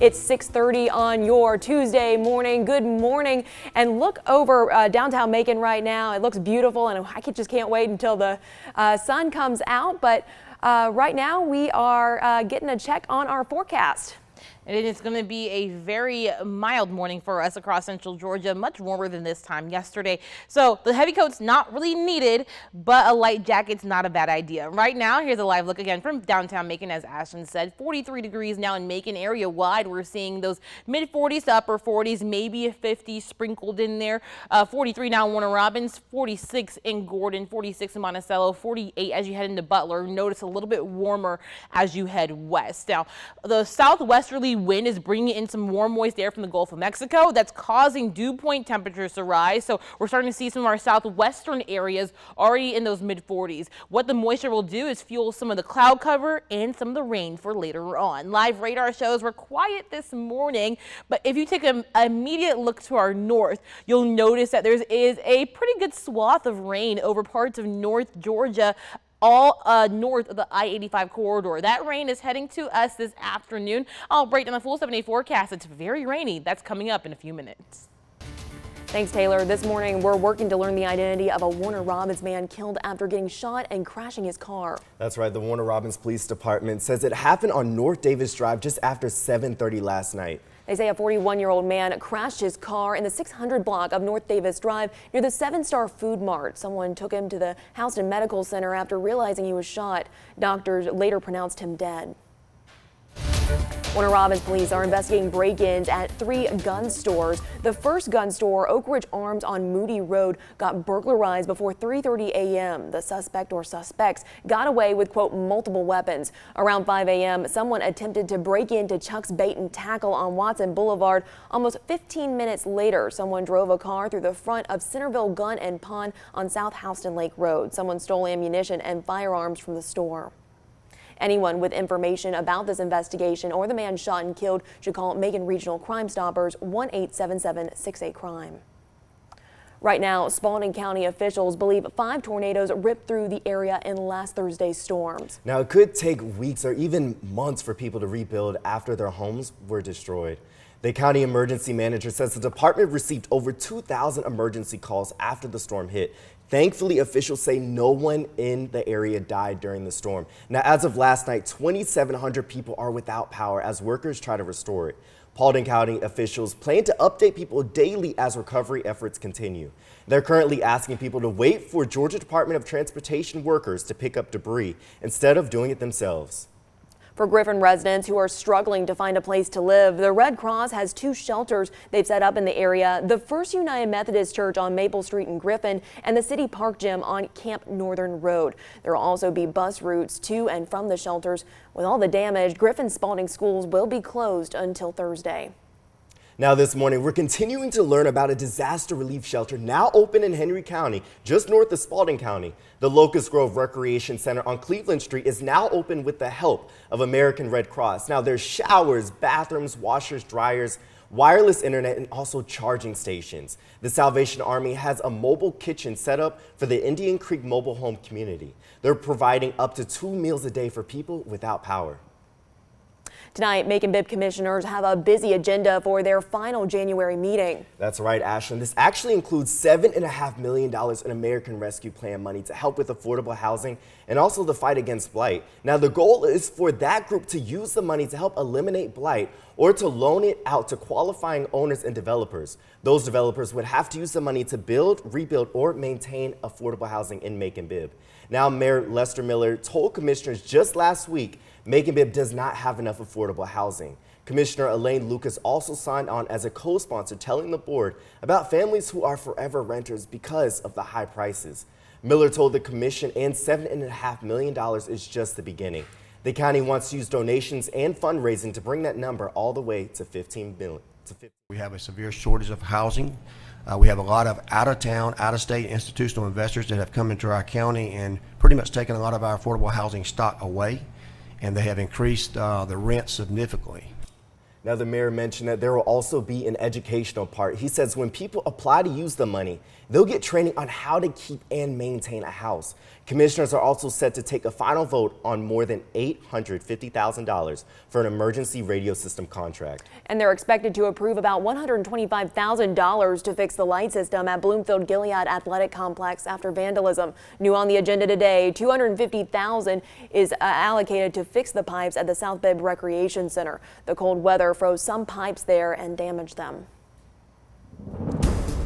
It's 6:30 on your Tuesday morning. Good morning. And look over downtown Macon right now. It looks beautiful, and I just can't wait until the sun comes out. But right now we are getting a check on our forecast. And it's going to be a very mild morning for us across central Georgia, much warmer than this time yesterday. So the heavy coat's not really needed, but a light jacket's not a bad idea. Right now, here's a live look again from downtown Macon, as Ashton said. 43 degrees now in Macon area wide. We're seeing those mid 40s to upper 40s, maybe a 50 sprinkled in there. 43 now in Warner Robins, 46 in Gordon, 46 in Monticello, 48 as you head into Butler. Notice a little bit warmer as you head west. Now, the southwesterly wind is bringing in some warm, moist air from the Gulf of Mexico. That's causing dew point temperatures to rise. So we're starting to see some of our southwestern areas already in those mid 40s. What the moisture will do is fuel some of the cloud cover and some of the rain for later on. Live radar shows we're quiet this morning, but if you take an immediate look to our north, you'll notice that there is a pretty good swath of rain over parts of North Georgia, all north of the I-85 corridor. That rain is heading to us this afternoon. I'll break down the full 7-day forecast. It's very rainy. That's coming up in a few minutes. Thanks, Taylor. This morning, we're working to learn the identity of a Warner Robins man killed after getting shot and crashing his car. That's right. The Warner Robins Police Department says it happened on North Davis Drive just after 7:30 last night. They say a 41-year-old man crashed his car in the 600 block of North Davis Drive near the 7-Star Food Mart. Someone took him to the Houston Medical Center after realizing he was shot. Doctors later pronounced him dead. Warner Robins police are investigating break-ins at 3 gun stores. The first gun store, Oak Ridge Arms on Moody Road, got burglarized before 3:30 a.m. The suspect or suspects got away with, quote, multiple weapons. Around 5 a.m., someone attempted to break into Chuck's Bait and Tackle on Watson Boulevard. Almost 15 minutes later, someone drove a car through the front of Centerville Gun and Pawn on South Houston Lake Road. Someone stole ammunition and firearms from the store. Anyone with information about this investigation or the man shot and killed should call Macon Regional Crime Stoppers 1-877-68-CRIME. Right now, Spalding County officials believe 5 tornadoes ripped through the area in last Thursday's storms. Now, it could take weeks or even months for people to rebuild after their homes were destroyed. The county emergency manager says the department received over 2,000 emergency calls after the storm hit. Thankfully, officials say no one in the area died during the storm. Now, as of last night, 2,700 people are without power as workers try to restore it. Spalding County officials plan to update people daily as recovery efforts continue. They're currently asking people to wait for Georgia Department of Transportation workers to pick up debris instead of doing it themselves. For Griffin residents who are struggling to find a place to live, the Red Cross has 2 shelters they've set up in the area. The First United Methodist Church on Maple Street in Griffin and the City Park Gym on Camp Northern Road. There will also be bus routes to and from the shelters. With all the damage, Griffin Spalding schools will be closed until Thursday. Now this morning, we're continuing to learn about a disaster relief shelter now open in Henry County, just north of Spalding County. The Locust Grove Recreation Center on Cleveland Street is now open with the help of American Red Cross. Now there's showers, bathrooms, washers, dryers, wireless internet, and also charging stations. The Salvation Army has a mobile kitchen set up for the Indian Creek Mobile Home community. They're providing up to 2 meals a day for people without power. Tonight, Macon Bibb commissioners have a busy agenda for their final January meeting. That's right, Ashlyn. This actually includes $7.5 million in American Rescue Plan money to help with affordable housing and also the fight against blight. Now, the goal is for that group to use the money to help eliminate blight or to loan it out to qualifying owners and developers. Those developers would have to use the money to build, rebuild, or maintain affordable housing in Macon Bibb. Now, Mayor Lester Miller told commissioners just last week Macon Bibb does not have enough affordable housing. Commissioner Elaine Lucas also signed on as a co-sponsor, telling the board about families who are forever renters because of the high prices. Miller told the commission and $7.5 million is just the beginning. The county wants to use donations and fundraising to bring that number all the way to $15 million. We have a severe shortage of housing. We have a lot of out-of-town, out-of-state institutional investors that have come into our county and pretty much taken a lot of our affordable housing stock away, and they have increased the rent significantly. Now, the mayor mentioned that there will also be an educational part. He says when people apply to use the money, they'll get training on how to keep and maintain a house. Commissioners are also set to take a final vote on more than $850,000 for an emergency radio system contract. And they're expected to approve about $125,000 to fix the light system at Bloomfield Gilead Athletic Complex after vandalism. New on the agenda today, $250,000 is allocated to fix the pipes at the South Bend Recreation Center. The cold weather froze some pipes there and damaged them.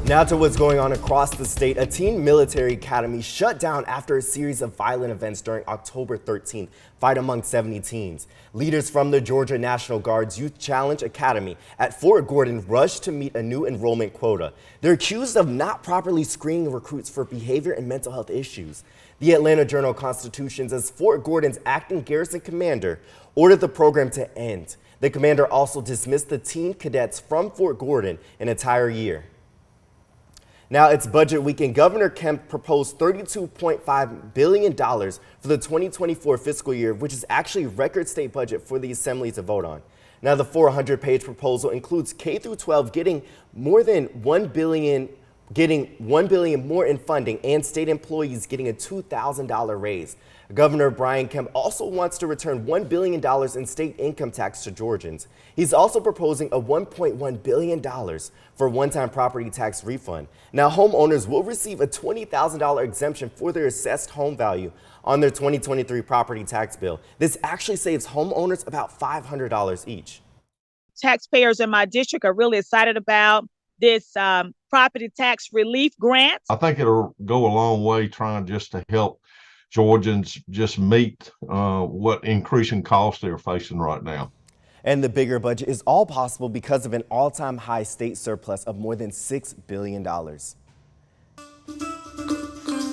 Now to what's going on across the state. A teen military academy shut down after a series of violent events during October 13th, fight among 70 teens. Leaders from the Georgia National Guard's Youth Challenge Academy at Fort Gordon rushed to meet a new enrollment quota. They're accused of not properly screening recruits for behavior and mental health issues. The Atlanta Journal-Constitution says Fort Gordon's acting garrison commander ordered the program to end. The commander also dismissed the teen cadets from Fort Gordon an entire year. Now it's budget weekend. Governor Kemp proposed $32.5 billion for the 2024 fiscal year, which is actually a record state budget for the assembly to vote on. Now the 400-page proposal includes K through 12 getting more than $1 billion more in funding and state employees getting a $2,000 raise. Governor Brian Kemp also wants to return $1 billion in state income tax to Georgians. He's also proposing a $1.1 billion for one-time property tax refund. Now, homeowners will receive a $20,000 exemption for their assessed home value on their 2023 property tax bill. This actually saves homeowners about $500 each. Taxpayers in my district are really excited about this property tax relief grant. I think it'll go a long way trying just to help Georgians just meet what increasing costs they're facing right now. And the bigger budget is all possible because of an all-time high state surplus of more than $6 billion.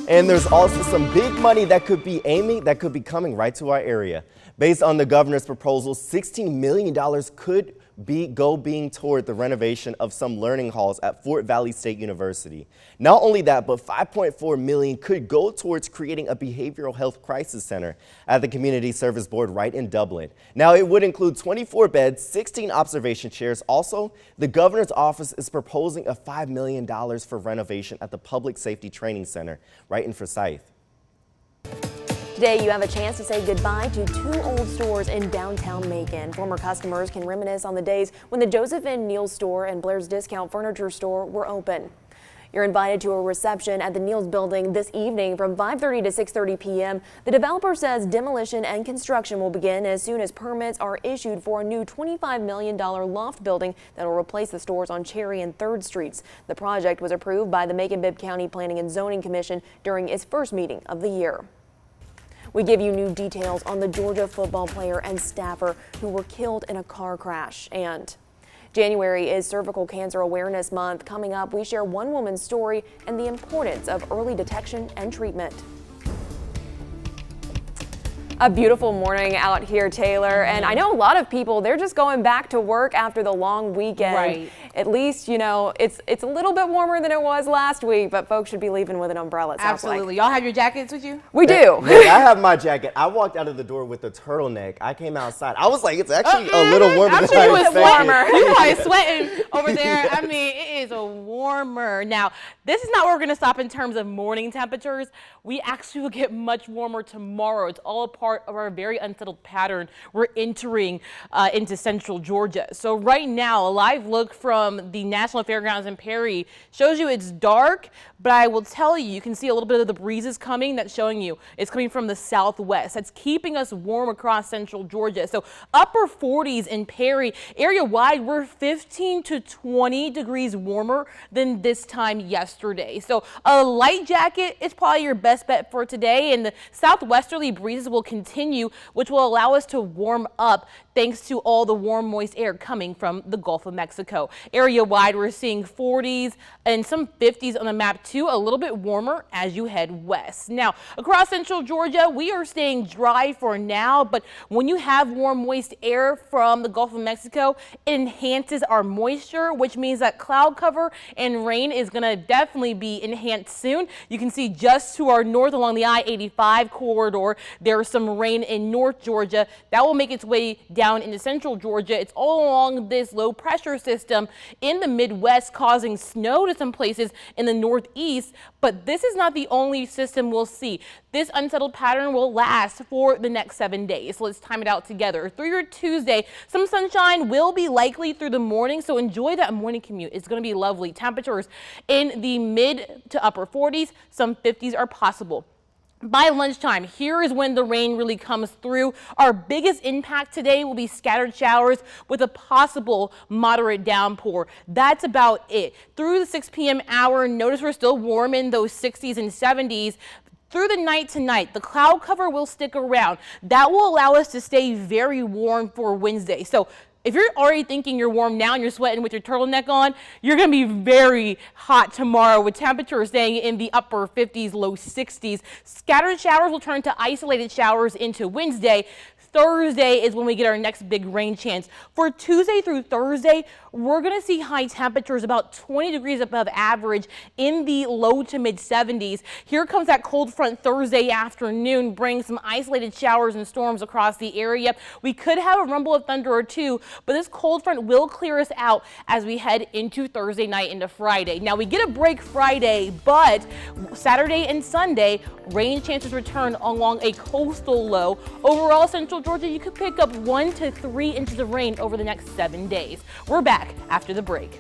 And there's also some big money that could be coming right to our area. Based on the governor's proposal, $16 million could go toward the renovation of some learning halls at Fort Valley State University. Not only that, but $5.4 million could go towards creating a behavioral health crisis center at the Community Service Board right in Dublin. Now, it would include 24 beds, 16 observation chairs. Also, the governor's office is proposing a $5 million for renovation at the Public Safety Training Center right in Forsyth. Today, you have a chance to say goodbye to two old stores in downtown Macon. Former customers can reminisce on the days when the Joseph and Neil's store and Blair's Discount Furniture store were open. You're invited to a reception at the Neil's building this evening from 5:30 to 6:30 p.m. The developer says demolition and construction will begin as soon as permits are issued for a new $25 million loft building that will replace the stores on Cherry and 3rd Streets. The project was approved by the Macon-Bibb County Planning and Zoning Commission during its first meeting of the year. We give you new details on the Georgia football player and staffer who were killed in a car crash. And January is Cervical Cancer Awareness Month. Coming up, we share one woman's story and the importance of early detection and treatment. A beautiful morning out here, Taylor, and I know a lot of people, they're just going back to work after the long weekend. Right. At least, you know, it's a little bit warmer than it was last week, but folks should be leaving with an umbrella. Absolutely. Y'all have your jackets with you? We do. Hey, I have my jacket. I walked out of the door with a turtleneck. I came outside. I was like, it's actually a little warmer I'm than sure I you was expected. warmer. You were probably sweating over there. I mean, it is a warmer. Now, this is not where we're going to stop in terms of morning temperatures. We actually will get much warmer tomorrow. It's all a part of our very unsettled pattern we're entering into central Georgia. So right now, a live look from the National Fairgrounds in Perry shows you it's dark, but I will tell you, you can see a little bit of the breezes coming. That's showing you it's coming from the southwest. That's keeping us warm across central Georgia. So upper 40s in Perry. Area wide, we're 15 to 20 degrees warmer than this time yesterday. So a light jacket is probably your best bet for today, and the southwesterly breezes will continue, which will allow us to warm up thanks to all the warm, moist air coming from the Gulf of Mexico. Area wide, we're seeing 40s and some 50s on the map too, a little bit warmer as you head west. Now, across central Georgia, we are staying dry for now, but when you have warm, moist air from the Gulf of Mexico, it enhances our moisture, which means that cloud cover and rain is going to definitely be enhanced soon. You can see just to our north along the I-85 corridor, there's some rain in North Georgia that will make its way down down into central Georgia. It's all along this low pressure system in the Midwest, causing snow to some places in the Northeast. But this is not the only system we'll see. This unsettled pattern will last for the next 7 days. So let's time it out together. Through your Tuesday, some sunshine will be likely through the morning, so enjoy that morning commute. It's going to be lovely. Temperatures in the mid to upper 40s, some 50s are possible. By lunchtime, here is when the rain really comes through. Our biggest impact today will be scattered showers with a possible moderate downpour. That's about it. Through the 6 p.m. hour, notice we're still warm in those 60s and 70s. Through the night tonight, the cloud cover will stick around. That will allow us to stay very warm for Wednesday. So if you're already thinking you're warm now and you're sweating with your turtleneck on, you're going to be very hot tomorrow with temperatures staying in the upper 50s, low 60s. Scattered showers will turn to isolated showers into Wednesday. Thursday is when we get our next big rain chance. For Tuesday through Thursday, we're going to see high temperatures about 20 degrees above average in the low to mid 70s. Here comes that cold front Thursday afternoon, bringing some isolated showers and storms across the area. We could have a rumble of thunder or two, but this cold front will clear us out as we head into Thursday night into Friday. Now we get a break Friday, but Saturday and Sunday, rain chances return along a coastal low. Overall, central Georgia, you could pick up 1 to 3 inches of rain over the next 7 days. We're back after the break.